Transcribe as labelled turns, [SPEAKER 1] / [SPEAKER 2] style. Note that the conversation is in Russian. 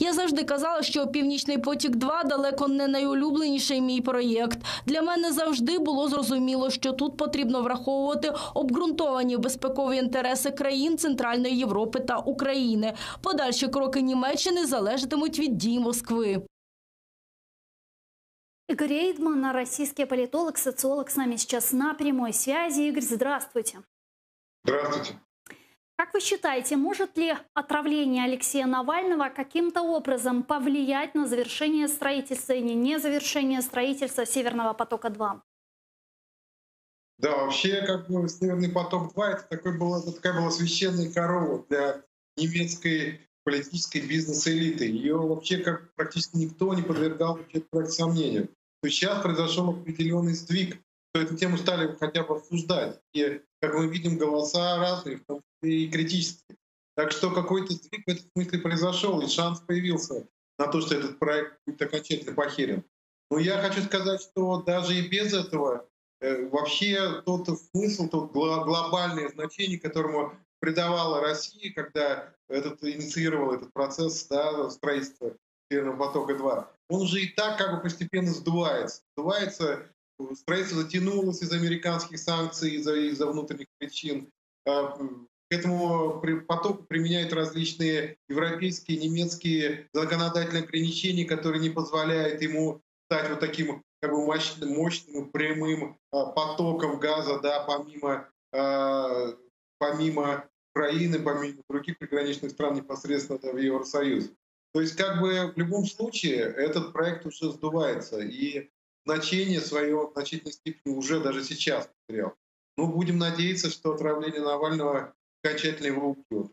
[SPEAKER 1] Я завжди казала, що «Північний потік-2» далеко не найулюбленіший мій проєкт. Для мене завжди було зрозуміло, що тут потрібно враховувати обґрунтовані безпекові інтереси країн Центральної Європи та України. Подальші кроки Німеччини залежатимуть від дій Москви.
[SPEAKER 2] Игорь Рейдман, российский политолог, социолог, с нами сейчас на прямой связи. Игорь, здравствуйте.
[SPEAKER 3] Здравствуйте.
[SPEAKER 2] Как вы считаете, может ли отравление Алексея Навального каким-то образом повлиять на завершение строительства или не завершение строительства «Северного потока-2»?
[SPEAKER 3] Да, вообще, как бы «Северный поток-2» это такая была священная корова для немецкой политической бизнес-элиты. Ее вообще как практически никто не подвергал сомнению. То есть сейчас произошел определенный сдвиг, что эту тему стали хотя бы обсуждать. И, как мы видим, голоса разные, в том числе и критические. Так что какой-то сдвиг в этом смысле произошел, и шанс появился на то, что этот проект будет окончательно похерен. Но я хочу сказать, что даже и без этого вообще тот смысл, тот глобальное значение, которому придавала Россия, когда инициировал этот процесс, да, строительства «Северного потока-2», он уже и так как бы постепенно сдувается. Строительство затянулось из-за американских санкций, из-за внутренних причин. К этому потоку применяют различные европейские, немецкие законодательные ограничения, которые не позволяют ему стать вот таким как бы мощным прямым потоком газа, да, помимо Украины, помимо других приграничных стран непосредственно, да, в Евросоюз. То есть как бы в любом случае этот проект уже сдувается, и значение свое в значительной степени уже даже сейчас потерял. Но будем надеяться, что отравление Навального окончательно его убьет.